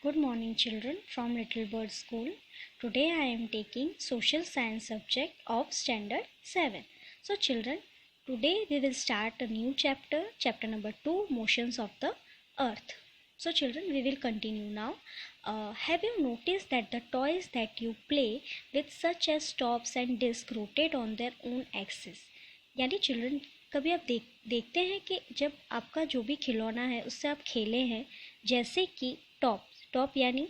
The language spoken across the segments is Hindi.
Good morning children from Little Bird School. Today I am taking social science subject of standard 7. So children, today we will start a new chapter, chapter number 2, motions of the earth. So children, we will continue now. Have you noticed that the toys that you play with such as tops and discs rotate on their own axis? यानी चिल्ड्रन कभी आप देखते हैं कि जब आपका जो भी खिलौना है उससे आप खेले हैं, जैसे कि टॉप यानी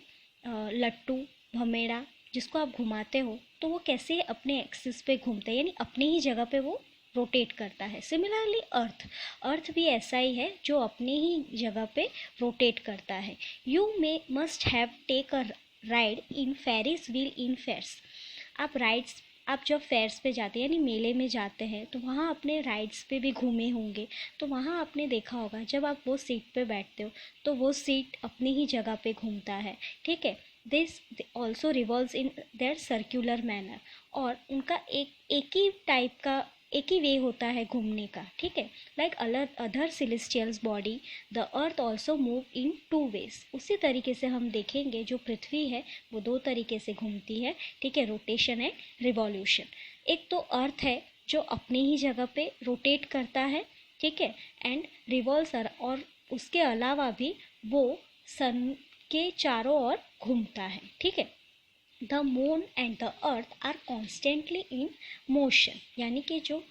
लट्टू भमेड़ा जिसको आप घुमाते हो तो वो कैसे अपने एक्सिस पे घूमता है, यानी अपने ही जगह पे वो रोटेट करता है. सिमिलरली अर्थ भी ऐसा ही है जो अपने ही जगह पे रोटेट करता है. You must have take a ride in Ferris wheel in fairs. आप जब फेयर्स पे जाते हैं यानी मेले में जाते हैं तो वहाँ अपने राइड्स पे भी घूमे होंगे. तो वहाँ आपने देखा होगा जब आप वो सीट पे बैठते हो तो वो सीट अपनी ही जगह पे घूमता है. ठीक है, this also revolves in their circular manner. और उनका एक ही वे होता है घूमने का. ठीक है, like other celestials body the earth also move in 2 ways. उसी तरीके से हम देखेंगे जो पृथ्वी है वो 2 तरीके से घूमती है. ठीक है, रोटेशन एंड रिवॉल्यूशन. एक तो अर्थ है जो अपनी ही जगह पे रोटेट करता है. ठीक है, एंड रिवॉल्व्स और उसके अलावा भी वो सन के चारों ओर घूमता है. ठीक है, the moon and the earth are constantly in motion. यानी कि जो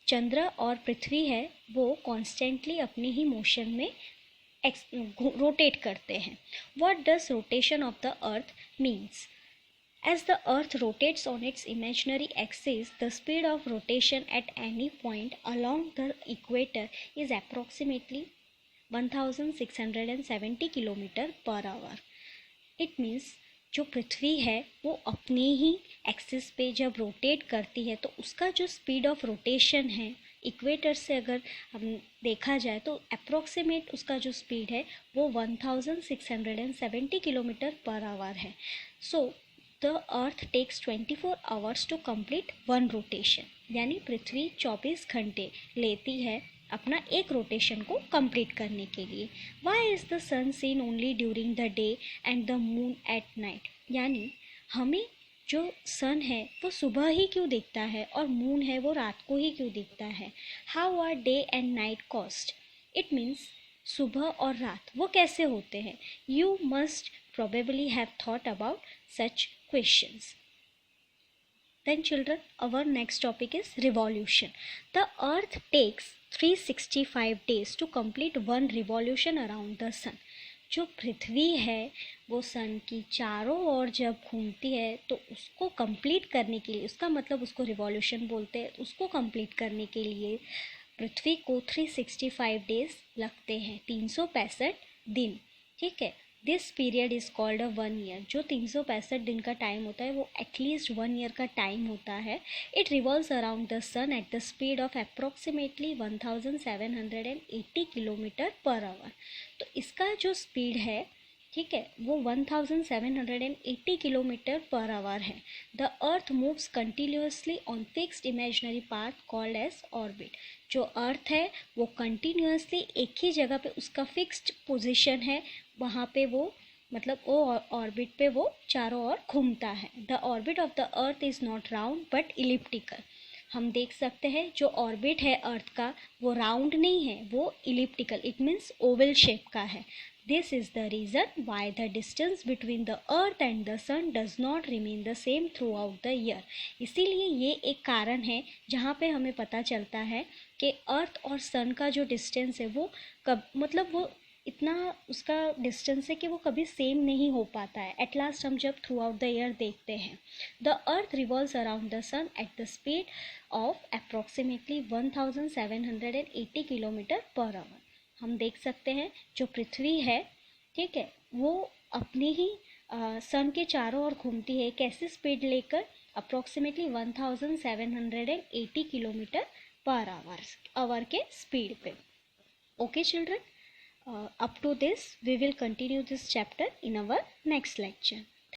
चंद्र और पृथ्वी है वो कॉन्स्टेंटली अपनी ही मोशन में रोटेट करते हैं. What does rotation of the earth means? As the earth rotates on its imaginary axis, the speed of rotation at any point along the equator is approximately 1670 km/h. It means जो पृथ्वी है वो अपने ही एक्सिस पे जब रोटेट करती है तो उसका जो स्पीड ऑफ रोटेशन है इक्वेटर से अगर हम देखा जाए तो अप्रॉक्सीमेट उसका जो स्पीड है वो 1670 km/h है. So the earth takes 24 hours to complete one rotation. यानी पृथ्वी 24 घंटे लेती है अपना एक रोटेशन को कंप्लीट करने के लिए. Why is the sun seen only during the day and the moon at night. यानी हमें जो सन है वो सुबह ही क्यों दिखता है और मून है वो रात को ही क्यों दिखता है? How are day and night caused? It means सुबह और रात वो कैसे होते हैं? You must probably have thought about such questions. Then children, our next topic is revolution. The earth takes 365 days to complete one revolution around the sun. जो पृथ्वी है वो सन की चारों ओर जब घूमती है तो उसको कंप्लीट करने के लिए, उसका मतलब उसको रिवॉल्यूशन बोलते हैं, उसको कंप्लीट करने के लिए पृथ्वी को 365 डेज लगते हैं, 365 दिन. ठीक है, this period is called a 1 year. जो 365 दिन का टाइम होता है वो एटलीस्ट 1 ईयर का टाइम होता है. It revolves around the sun at the speed of approximately 1780 km/h. तो इसका जो स्पीड है, ठीक है, वो 1780 km/h है. The earth moves continuously on fixed imaginary path called as orbit. जो अर्थ है वो कंटिन्यूसली एक ही जगह पे उसका फिक्स्ड पोजीशन है, वहाँ पे वो मतलब वो ऑर्बिट पे वो चारों ओर घूमता है. The orbit of the earth is not round but elliptical. हम देख सकते हैं जो ऑर्बिट है अर्थ का वो राउंड नहीं है, वो elliptical, it means Oval shape का है. This is the reason why the distance between the earth and the sun does not remain the same throughout the year. इसीलिए ये एक कारण है जहाँ पे हमें पता चलता है कि अर्थ और सन का जो डिस्टेंस है वो वो इतना उसका डिस्टेंस है कि वो कभी सेम नहीं हो पाता है. एट लास्ट हम जब थ्रू आउट द ईयर देखते हैं, the earth revolves around the sun at the speed of approximately 1780 km/h. हम देख सकते हैं जो पृथ्वी है, ठीक है, वो अपनी ही सन के चारों ओर घूमती है. कैसी स्पीड लेकर? अप्रॉक्सीमेटली 1780 km/h के स्पीड पे. Okay children, up to this we will continue this chapter in our next lecture.